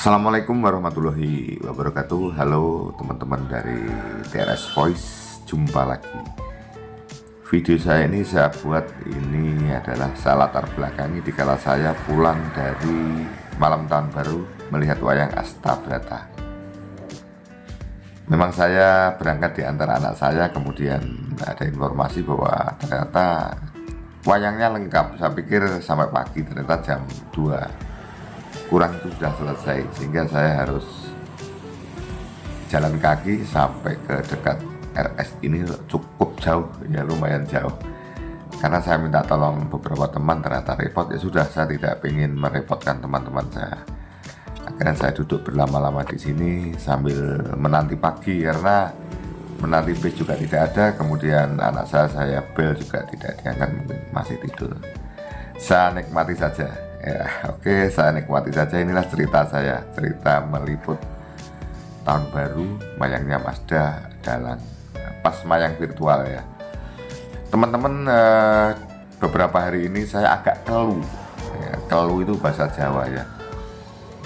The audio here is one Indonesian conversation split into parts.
Assalamualaikum warahmatullahi wabarakatuh. Halo teman-teman dari TRS Voice, jumpa lagi. Video saya ini saya buat ini adalah saya latar belakangi dikala saya pulang dari malam tahun baru melihat wayang Astabrata. Memang saya berangkat di antara anak saya, kemudian ada informasi bahwa ternyata wayangnya lengkap. Saya pikir sampai pagi, ternyata jam 2 kurang itu sudah selesai, sehingga saya harus jalan kaki sampai ke dekat RS. Ini cukup jauh, ya lumayan jauh, karena saya minta tolong beberapa teman, ternyata repot. Ya sudah, saya tidak ingin merepotkan teman-teman saya. Akhirnya saya duduk berlama-lama di sini sambil menanti pagi, karena menanti bis juga tidak ada. Kemudian anak saya bel juga tidak diangkat, mungkin masih tidur. Saya nikmati saja. Ya, oke, saya nikmati saja. Inilah cerita saya, cerita meliput tahun baru mayangnya Mazda Dalang, pas mayang virtual ya teman-teman. Beberapa hari ini saya agak keluh ya. Keluh itu bahasa Jawa ya,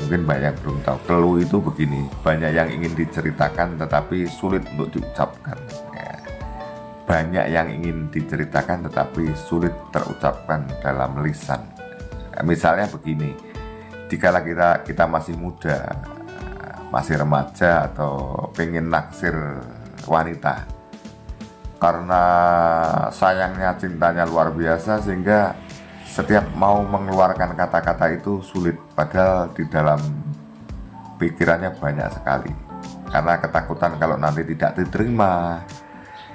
mungkin banyak belum tahu. Keluh itu begini, banyak yang ingin diceritakan tetapi sulit untuk diucapkan ya. Banyak yang ingin diceritakan tetapi sulit terucapkan dalam lisan. Misalnya begini, dikala kita masih muda, masih remaja, atau pengen naksir wanita, karena sayangnya, cintanya luar biasa, sehingga setiap mau mengeluarkan kata-kata itu sulit, padahal di dalam pikirannya banyak sekali, karena ketakutan kalau nanti tidak diterima,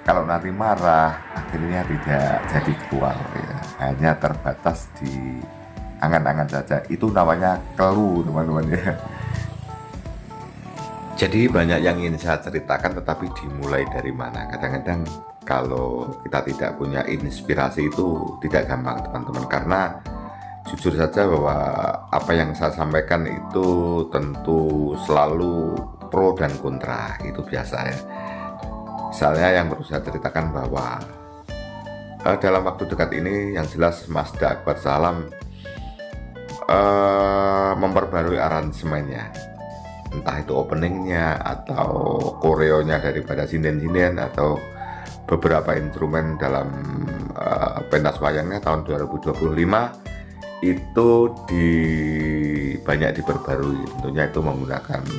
kalau nanti marah, akhirnya tidak jadi keluar ya. Hanya terbatas di angan-angan saja. Itu namanya keluh, teman-teman ya. Jadi banyak yang ingin saya ceritakan, tetapi dimulai dari mana? Kadang-kadang kalau kita tidak punya inspirasi itu tidak gampang, teman-teman. Karena jujur saja bahwa apa yang saya sampaikan itu tentu selalu pro dan kontra, itu biasa ya. Misalnya yang perlu saya ceritakan bahwa dalam waktu dekat ini yang jelas Mazda Akbar Salam memperbarui aransemennya, entah itu openingnya atau koreonya daripada sinden-sinden atau beberapa instrumen dalam pentas wayangnya tahun 2025 itu banyak diperbarui. Tentunya itu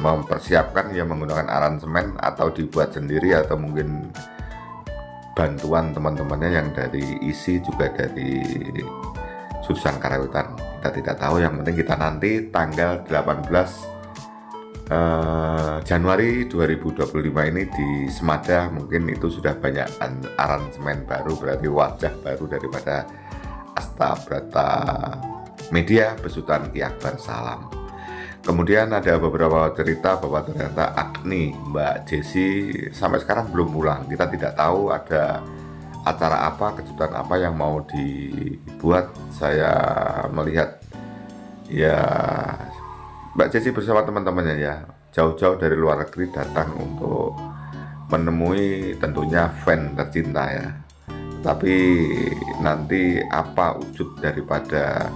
mempersiapkan ya, menggunakan aransemen atau dibuat sendiri, atau mungkin bantuan teman-temannya yang dari ISI, juga dari jurusan Karawitan. Kita tidak tahu, yang penting kita nanti tanggal 18 Januari 2025 ini di Semada, mungkin itu sudah banyak aransemen baru, berarti wajah baru daripada Astabrata Media besutan Ki Akbar Salam. Kemudian ada beberapa cerita bahwa ternyata Agni, Mbak Jessi sampai sekarang belum pulang. Kita tidak tahu ada acara apa, kejutan apa yang mau dibuat. Saya melihat ya Mbak Jessi bersama teman-temannya ya, jauh-jauh dari luar negeri datang untuk menemui tentunya fan tercinta ya. Tapi nanti apa wujud daripada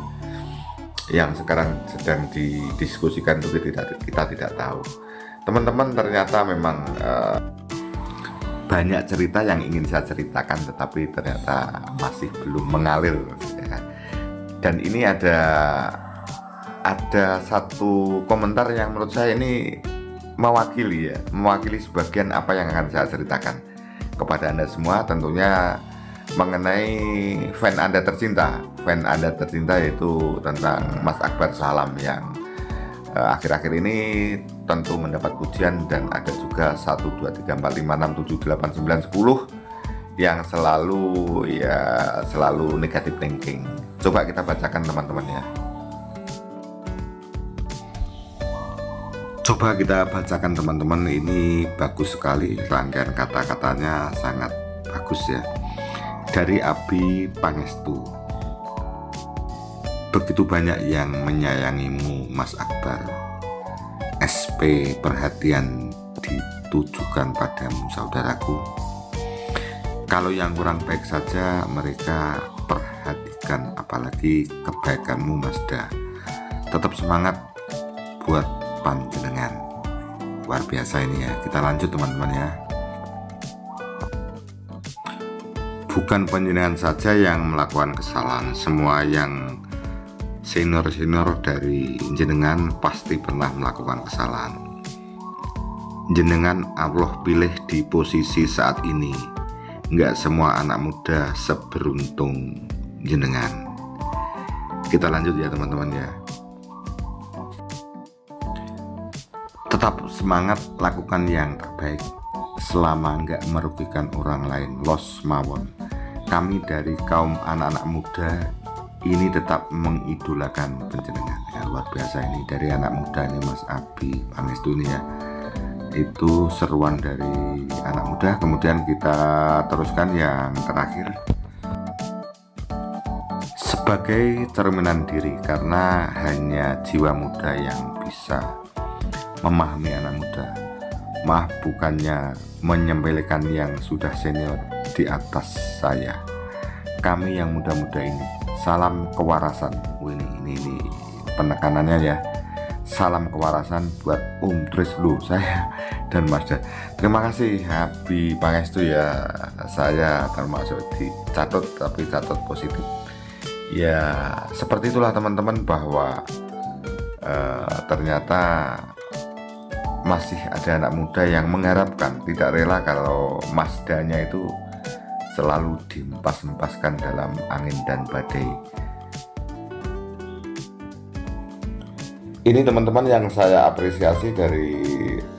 yang sekarang sedang didiskusikan itu kita tidak tahu. Teman-teman, ternyata memang banyak cerita yang ingin saya ceritakan, tetapi ternyata masih belum mengalir ya. Dan ini ada satu komentar yang menurut saya ini mewakili sebagian apa yang akan saya ceritakan kepada Anda semua, tentunya mengenai fan Anda tercinta. Fan Anda tercinta yaitu tentang Mas Akbar Salam yang akhir-akhir ini tentu mendapat pujian, dan ada juga 1, 2, 3, 4, 5, 6, 7, 8, 9, 10 yang selalu negatif thinking. Coba kita bacakan teman-teman ya. Coba kita bacakan teman-teman, ini bagus sekali, rangkaian kata-katanya sangat bagus ya. Dari Abi Pangestu. Begitu banyak yang menyayangimu Mas Akbar. SP perhatian ditujukan padamu saudaraku. Kalau yang kurang baik saja mereka perhatikan, apalagi kebaikanmu Mazda. Tetap semangat buat panjenengan. Luar biasa ini ya. Kita lanjut teman-teman ya. Bukan panjenengan saja yang melakukan kesalahan, semua yang senior-senior dari jenengan pasti pernah melakukan kesalahan. Jenengan Allah pilih di posisi saat ini. Nggak semua anak muda seberuntung jenengan. Kita lanjut ya teman-teman ya. Tetap semangat, lakukan yang terbaik selama nggak merugikan orang lain. Los mawon. Kami dari kaum anak-anak muda ini tetap mengidolakan panjenengan ya. Luar biasa ini dari anak muda nih Mas Abi Pangestu ini ya. Itu seruan dari anak muda. Kemudian kita teruskan yang terakhir, sebagai cerminan diri, karena hanya jiwa muda yang bisa memahami anak muda. Maaf, bukannya menyempelekan yang sudah senior di atas saya. Kami yang muda-muda ini, salam kewarasan. Ini penekanannya ya. Salam kewarasan buat Om Trislu, saya dan Mas Dan. Terima kasih Abi Pangestu ya. Saya termasuk dicatat, tapi catat positif. Ya seperti itulah teman-teman, bahwa ternyata masih ada anak muda yang mengharapkan, tidak rela kalau Mazdanya itu selalu diempas-empaskan dalam angin dan badai. Ini teman-teman yang saya apresiasi dari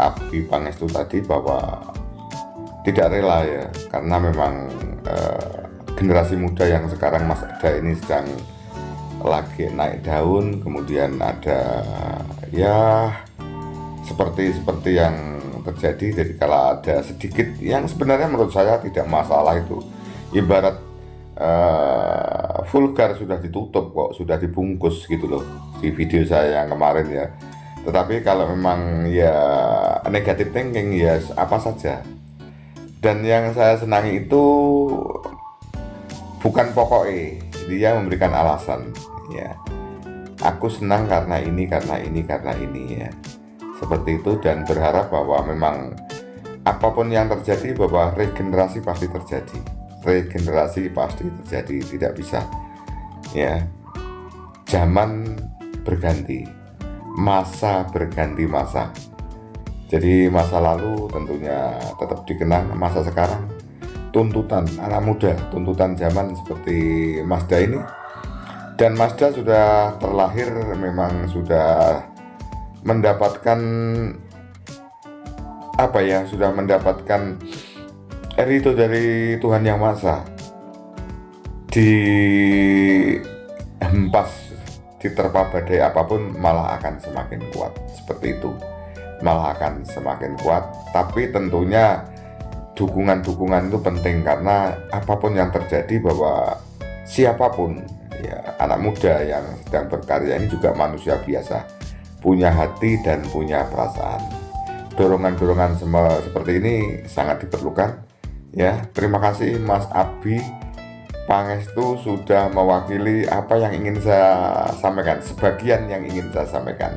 Abi Pangestu tadi, bahwa tidak rela ya, karena memang generasi muda yang sekarang Mas ada ini sedang lagi naik daun. Kemudian ada ya seperti yang terjadi. Jadi kalau ada sedikit yang sebenarnya menurut saya tidak masalah, itu ibarat vulgar sudah ditutup kok, sudah dibungkus gitu loh di video saya yang kemarin ya. Tetapi kalau memang ya negatif thinking ya apa saja. Dan yang saya senangi itu bukan pokoknya, dia memberikan alasan ya. Aku senang karena ini ya. Seperti itu, dan berharap bahwa memang apapun yang terjadi, bahwa regenerasi pasti terjadi. Tidak bisa ya. Zaman berganti, masa berganti masa. Jadi masa lalu tentunya tetap dikenang, masa sekarang tuntutan anak muda, tuntutan zaman seperti Mazda ini. Dan Mazda sudah terlahir, memang sudah mendapatkan sudah mendapatkan itu dari Tuhan Yang Maha Esa. Dihempas, diterpa badai apapun malah akan semakin kuat. Seperti itu, malah akan semakin kuat. Tapi tentunya dukungan itu penting, karena apapun yang terjadi, bahwa siapapun ya, anak muda yang sedang berkarya ini juga manusia biasa, punya hati dan punya perasaan. Dorongan-dorongan seperti ini sangat diperlukan ya. Terima kasih Mas Abi Pangestu sudah mewakili apa yang ingin saya sampaikan, sebagian yang ingin saya sampaikan.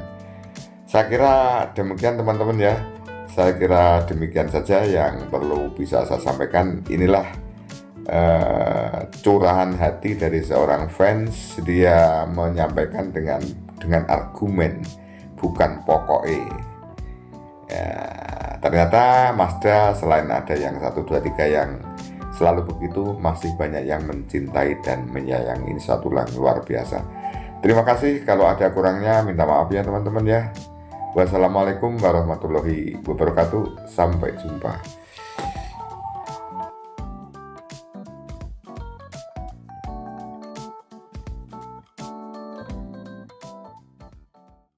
Saya kira demikian teman-teman ya. Saya kira demikian saja yang perlu bisa saya sampaikan. Inilah curahan hati dari seorang fans. Dia menyampaikan dengan argumen, bukan pokoknya. Ya, ternyata Mazda selain ada yang 1, 2, 3 yang selalu begitu, masih banyak yang mencintai dan menyayangi. Ini satu luar biasa. Terima kasih, kalau ada kurangnya minta maaf ya teman-teman ya. Wassalamualaikum warahmatullahi wabarakatuh. Sampai jumpa.